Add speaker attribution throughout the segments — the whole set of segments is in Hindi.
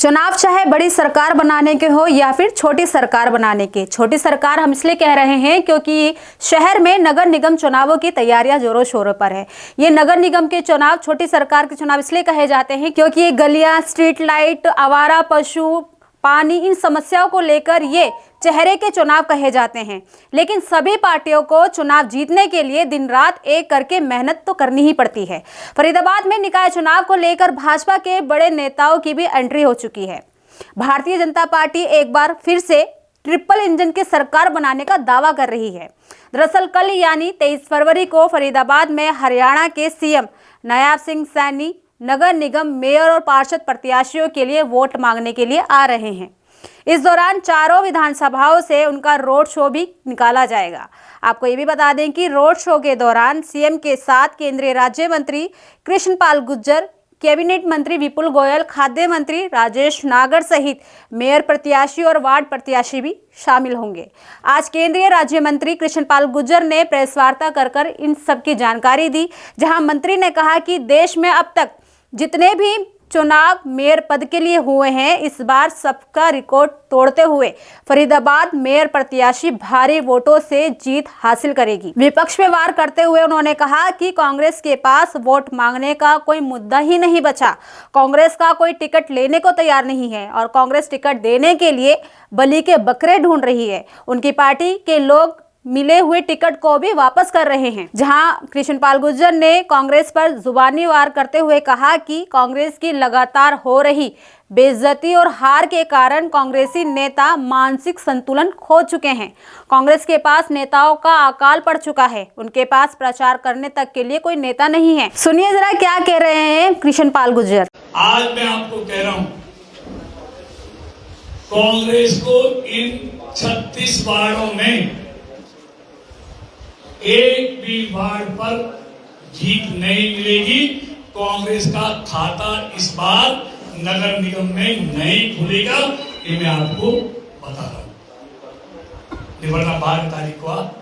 Speaker 1: चुनाव चाहे बड़ी सरकार बनाने के हो या फिर छोटी सरकार बनाने के। छोटी सरकार हम इसलिए कह रहे हैं क्योंकि शहर में नगर निगम चुनावों की तैयारियां जोरों शोरों पर है। ये नगर निगम के चुनाव छोटी सरकार के चुनाव इसलिए कहे जाते हैं क्योंकि ये गलियां, स्ट्रीट लाइट, आवारा पशु, पानी, इन समस्याओं को लेकर ये चेहरे के चुनाव कहे जाते हैं। लेकिन सभी पार्टियों को चुनाव जीतने के लिए दिन रात एक करके मेहनत तो करनी ही पड़ती है। फरीदाबाद में निकाय चुनाव को लेकर भाजपा के बड़े नेताओं की भी एंट्री हो चुकी है। भारतीय जनता पार्टी एक बार फिर से ट्रिपल इंजन की सरकार बनाने का दावा कर रही है। दरअसल कल यानी 23 फरवरी को फरीदाबाद में हरियाणा के सीएम नायब सिंह सैनी नगर निगम मेयर और पार्षद प्रत्याशियों के लिए वोट मांगने के लिए आ रहे हैं। इस दौरान चारों विधानसभाओं से उनका रोड शो भी निकाला जाएगा। आपको ये भी बता दें कि रोड शो के दौरान सीएम के साथ केंद्रीय राज्य मंत्री कृष्णपाल गुर्जर, कैबिनेट मंत्री विपुल गोयल, खाद्य मंत्री राजेश नागर सहित मेयर प्रत्याशी और वार्ड प्रत्याशी भी शामिल होंगे। आज केंद्रीय राज्य मंत्री कृष्णपाल गुर्जर ने प्रेस वार्ता कर इन सब की जानकारी दी, जहां मंत्री ने कहा कि देश में अब तक जितने भी चुनाव मेयर पद के लिए हुए हैं, इस बार सबका रिकॉर्ड तोड़ते हुए फरीदाबाद मेयर प्रत्याशी भारी वोटों से जीत हासिल करेगी। विपक्ष पे वार करते हुए उन्होंने कहा कि कांग्रेस के पास वोट मांगने का कोई मुद्दा ही नहीं बचा। कांग्रेस का कोई टिकट लेने को तैयार नहीं है और कांग्रेस टिकट देने के लिए बलि के बकरे ढूंढ रही है। उनकी पार्टी के लोग मिले हुए टिकट को भी वापस कर रहे हैं। जहां कृष्णपाल गुर्जर ने कांग्रेस पर जुबानी वार करते हुए कहा कि कांग्रेस की लगातार हो रही बेइज्जती और हार के कारण कांग्रेसी नेता मानसिक संतुलन खो चुके हैं। कांग्रेस के पास नेताओं का अकाल पड़ चुका है। उनके पास प्रचार करने तक के लिए कोई नेता नहीं है। सुनिए जरा क्या कह रहे हैं कृष्णपाल गुर्जर।
Speaker 2: आज मैं आपको कह रहा हूं, कांग्रेस को इन 36 वार्डों में एक भी वार्ड पर जीत नहीं मिलेगी। कांग्रेस का खाता इस बार नगर निगम में नहीं खुलेगा, ये मैं आपको बता रहा हूं। वरना 12 तारीख को आप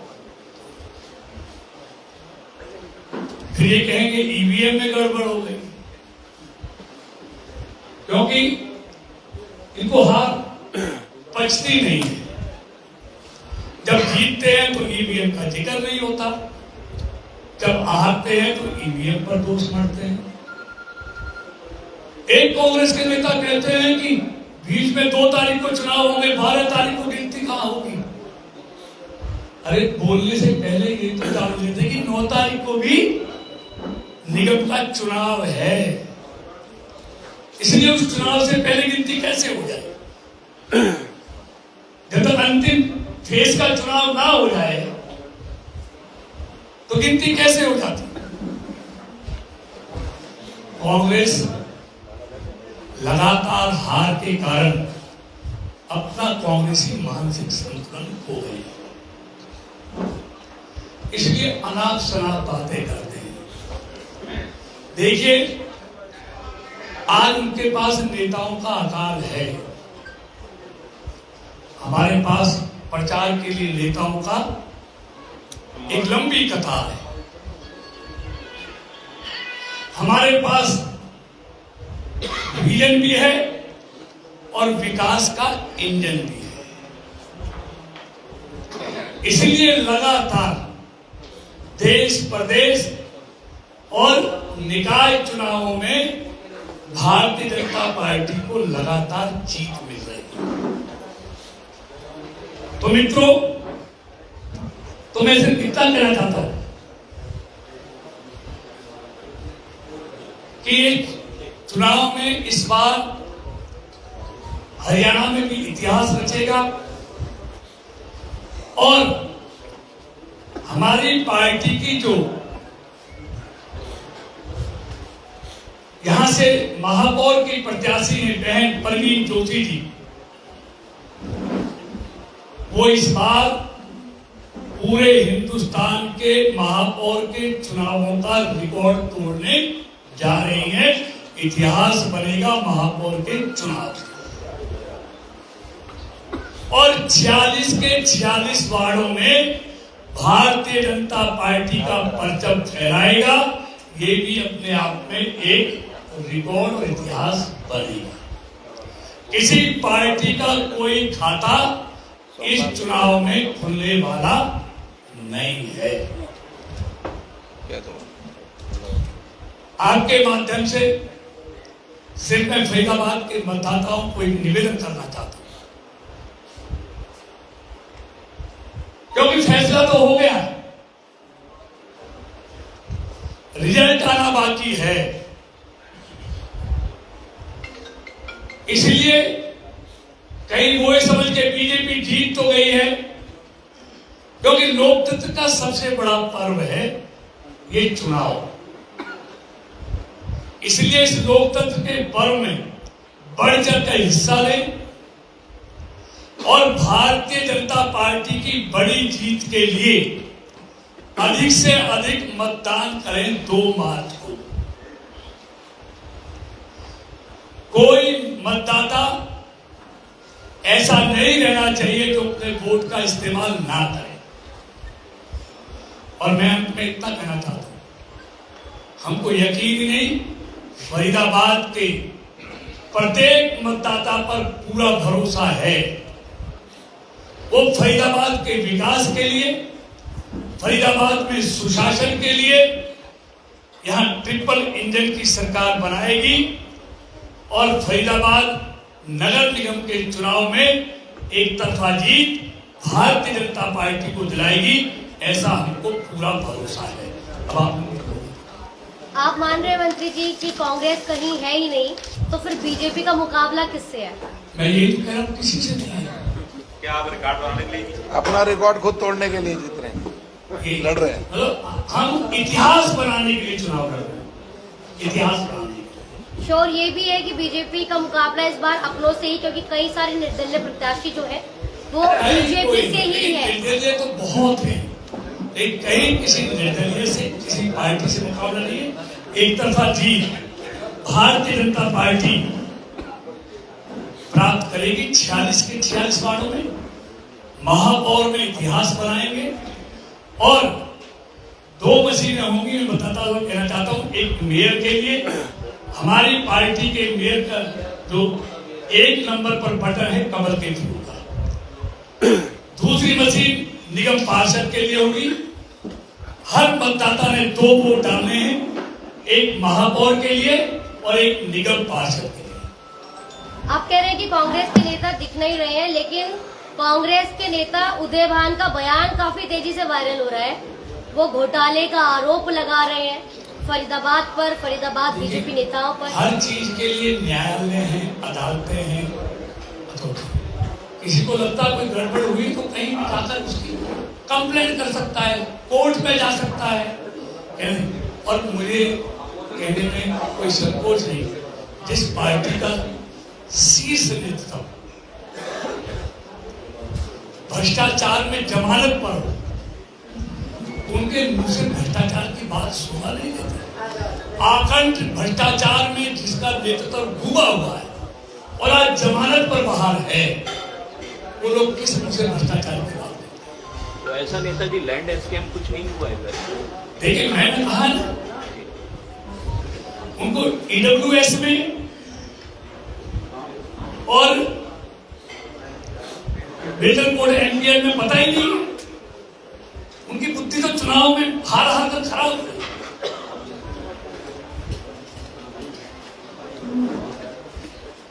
Speaker 2: फिर ये कहेंगे ईवीएम में गड़बड़ हो गई, क्योंकि इनको हार पचती नहीं है। जब जीतते हैं तो ईवीएम का जिक्र नहीं होता, जब हारते हैं तो ईवीएम पर दोष मढ़ते हैं। एक कांग्रेस के नेता कहते हैं कि बीच में 2 तारीख को चुनाव होंगे, 12 तारीख को गिनती कहां होगी। अरे बोलने से पहले ये तो जान लेते कि 9 तारीख को भी निगम का चुनाव है, इसलिए उस चुनाव से पहले गिनती कैसे हो जाए। जब तक अंतिम फेज का चुनाव ना हो जाए तो गिनती कैसे हो जाती। कांग्रेस लगातार हार के कारण अपना कांग्रेसी मानसिक संतुलन खो गई, इसलिए अनाप शनाप बातें करते हैं। देखिए, आज उनके पास नेताओं का अकाल है। हमारे पास प्रचार के लिए नेताओं का एक लंबी कतार है। हमारे पास विजन भी है और विकास का इंजन भी है। इसलिए लगातार देश, प्रदेश और निकाय चुनावों में भारतीय जनता पार्टी को लगातार जीत मिल रही है। तो मित्रों, तो मैं सिर्फ इतना कहना चाहता हूं कि चुनाव में इस बार हरियाणा में भी इतिहास रचेगा और हमारी पार्टी की जो यहां से महापौर की प्रत्याशी है बहन परवीन जोशी जी, वो इस बार पूरे हिंदुस्तान के महापौर के चुनावों का रिकॉर्ड तोड़ने जा रही है। इतिहास बनेगा महापौर के चुनाव और 46 के 46 वार्डों में भारतीय जनता पार्टी का परचम फहराएगा। ये भी अपने आप में एक रिकॉर्ड और इतिहास बनेगा। किसी पार्टी का कोई खाता इस चुनाव में खुलने वाला नहीं है। आपके माध्यम से सिर्फ मैं फरीदाबाद के मतदाताओं को एक निवेदन करना चाहता हूं, क्योंकि फैसला तो हो गया, रिजल्ट आना बाकी है। इसलिए कहीं वो समझ के बीजेपी जीत तो गई है, क्योंकि लोकतंत्र का सबसे बड़ा पर्व है ये चुनाव। इसलिए इस लोकतंत्र के पर्व में बढ़ चढ़कर हिस्सा लें और भारतीय जनता पार्टी की बड़ी जीत के लिए अधिक से अधिक मतदान करें 2 मार्च को। कोई मतदाता ऐसा नहीं रहना चाहिए जो अपने वोट का इस्तेमाल ना करे। और मैं अंत में इतना कहना चाहता हूं, हमको यकीन ही नहीं, फरीदाबाद के प्रत्येक मतदाता पर पूरा भरोसा है। वो फरीदाबाद के विकास के लिए, फरीदाबाद में सुशासन के लिए यहां ट्रिपल इंजन की सरकार बनाएगी और फरीदाबाद नगर निगम के चुनाव में एक तरफा जीत भारतीय जनता पार्टी को दिलाएगी, ऐसा हमको पूरा भरोसा है। अब
Speaker 3: आप मान रहे हैं मंत्री जी कि कांग्रेस कहीं है ही नहीं, तो फिर बीजेपी का मुकाबला किससे है?
Speaker 2: मैं ये कह रहा हूँ, किसी से नहीं है।
Speaker 4: क्या आप रिकॉर्ड बनाने के लिए,
Speaker 5: अपना रिकॉर्ड खुद तोड़ने के लिए जीत रहे हैं, लड़ रहे हैं?
Speaker 2: मतलब हम इतिहास बनाने के लिए चुनाव लड़ रहे हैं, इतिहास बनाने के लिए।
Speaker 3: श्योर ये भी है कि बीजेपी का मुकाबला इस बार अपनों से ही, क्योंकि कई सारे निर्दलीय प्रत्याशी जो है वो बीजेपी से ही है।
Speaker 2: निर्दलीय तो बहुत है, एक कहीं किसी निर्दलीय से, किसी पार्टी से मुकाबला नहीं है। एक तरफा जीत भारतीय जनता पार्टी प्राप्त करेगी 46 के 46 वार्डों में, महापौर में इतिहास बनाएंगे और 2 मशीनें होंगी। मैं कहना चाहता हूं, एक मेयर के लिए, हमारी पार्टी के मेयर का जो 1 नंबर पर बटन है कमल के फूल का, दूसरी मशीन निगम पार्षद के लिए होगी। हर मतदाता ने 2 वोट डालने हैं, एक महापौर के लिए और एक निगम पार्षद के लिए।
Speaker 3: आप कह रहे हैं कि कांग्रेस के नेता दिख नहीं रहे हैं, लेकिन कांग्रेस के नेता उदय भान का बयान काफी तेजी से वायरल हो रहा है। वो घोटाले का आरोप लगा रहे हैं फरीदाबाद पर, फरीदाबाद बीजेपी नेताओं पर।
Speaker 2: हर चीज के लिए न्यायालय है, अदालतें हैं। किसी को लगता है कोई गड़बड़ हुई तो कहीं भी जाकर उसकी कंप्लेंट कर सकता है, कोर्ट में जा सकता है। और मुझे कहने में कोई संकोच नहीं, जिस पार्टी का शीर्ष नेतृत्व भ्रष्टाचार में जमानत पर हो, उनके मुंह से भ्रष्टाचार की बात सुना नहीं देती। आकंठ भ्रष्टाचार में जिसका नेतृत्व डूबा हुआ है और आज जमानत पर बाहर है, वो लोग किस मुंह से भ्रष्टाचार की बात देते हैं?
Speaker 4: तो ऐसा नेताजी लैंड स्कैम कुछ नहीं हुआ है।
Speaker 2: देखिए, मैंने कहा ना, उनको EWS में और वेतन कोड NPL में पता ही नहीं। उनकी बुद्धि तो चुनाव में हार कर खराब हो गई।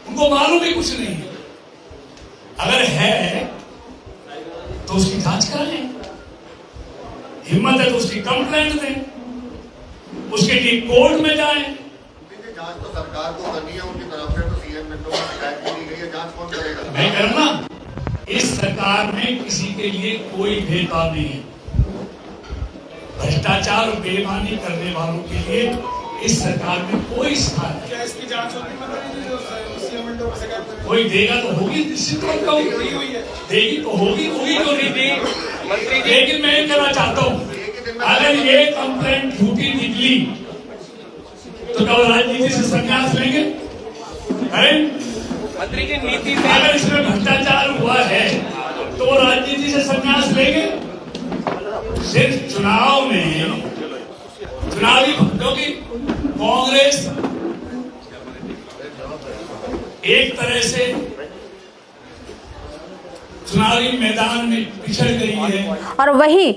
Speaker 2: उनको मालूम ही कुछ नहीं है। अगर है तो उसकी जांच कराएं, हिम्मत है तो उसकी कंप्लेंट दें, उसके लिए कोर्ट में जाएं।
Speaker 6: जांच तो सरकार को करनी है, उनकी तरफ से तो सीएम ने तो शिकायत की नहीं गई है, जांच कौन करेगा?
Speaker 2: मैं करना, इस सरकार में किसी के लिए कोई भेदभाव नहीं है। भ्रष्टाचार और बेईमानी करने वालों के लिए इस सरकार में कोई स्थान नहीं।
Speaker 7: क्या इसकी जांच होगी?
Speaker 2: कोई देगा तो होगी, निश्चित रूप से देगी तो होगी तो नहीं देगी। लेकिन मैं ये कहना चाहता हूँ, अगर ये कंप्लेंट झूठी निकली तो क्या राजनीति से संन्यास लेंगे?
Speaker 4: मंत्री जी नीति से
Speaker 2: अगर इसमें भ्रष्टाचार हुआ है तो राजनीति से संन्यास लेंगे? सिर्फ चुनाव में, क्योंकि कांग्रेस एक तरह से चुनावी मैदान में पिछड़ गई है।
Speaker 1: और वहीं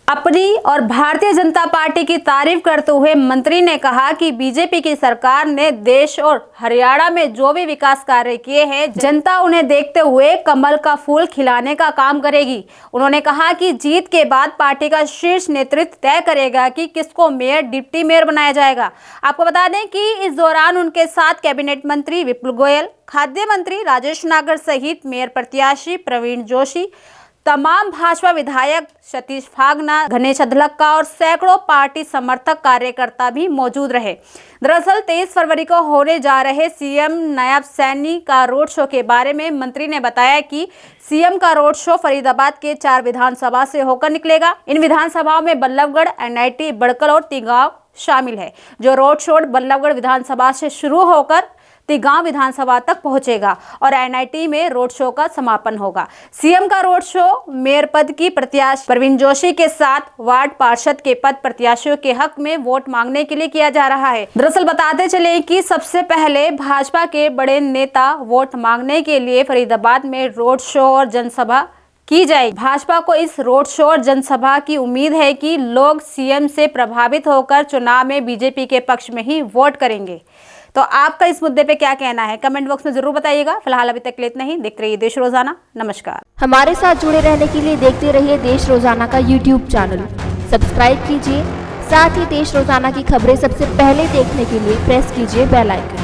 Speaker 1: अपनी और भारतीय जनता पार्टी की तारीफ करते हुए मंत्री ने कहा कि बीजेपी की सरकार ने देश और हरियाणा में जो भी विकास कार्य किए हैं, जनता उन्हें देखते हुए कमल का फूल खिलाने का काम करेगी। उन्होंने कहा कि जीत के बाद पार्टी का शीर्ष नेतृत्व तय करेगा कि किसको मेयर, डिप्टी मेयर बनाया जाएगा। आपको बता दें कि इस दौरान उनके साथ कैबिनेट मंत्री विपुल गोयल, खाद्य मंत्री राजेश नागर सहित मेयर प्रत्याशी प्रवीण जोशी, तमाम भाजपा विधायक सतीश फागना, गणेश अधलक्का और सैकड़ों पार्टी समर्थक कार्यकर्ता भी मौजूद रहे। दरअसल 23 फरवरी को होने जा रहे सीएम नायब सैनी का रोड शो के बारे में मंत्री ने बताया कि सीएम का रोड शो फरीदाबाद के 4 विधानसभा से होकर निकलेगा। इन विधानसभाओं में बल्लभगढ़, NIT, बड़कल और तिगांव शामिल है। जो रोड शो बल्लभगढ़ विधानसभा से शुरू होकर तिगांव विधानसभा तक पहुंचेगा और NIT में रोड शो का समापन होगा। सीएम का रोड शो मेयर पद की प्रत्याशी प्रवीण जोशी के साथ वार्ड पार्षद के पद प्रत्याशियों के हक में वोट मांगने के लिए किया जा रहा है। दरअसल बताते चले कि सबसे पहले भाजपा के बड़े नेता वोट मांगने के लिए फरीदाबाद में रोड शो और जनसभा की जाएगी। भाजपा को इस रोड शो और जनसभा की उम्मीद है कि लोग सीएम से प्रभावित होकर चुनाव में बीजेपी के पक्ष में ही वोट करेंगे। तो आपका इस मुद्दे पे क्या कहना है, कमेंट बॉक्स में जरूर बताइएगा। फिलहाल अभी तक के लिए इतना ही। देखते रहिए देश रोजाना। नमस्कार।
Speaker 7: हमारे साथ जुड़े रहने के लिए देखते रहिए देश रोजाना का यूट्यूब चैनल सब्सक्राइब कीजिए। साथ ही देश रोजाना की खबरें सबसे पहले देखने के लिए प्रेस कीजिए बेल आइकन।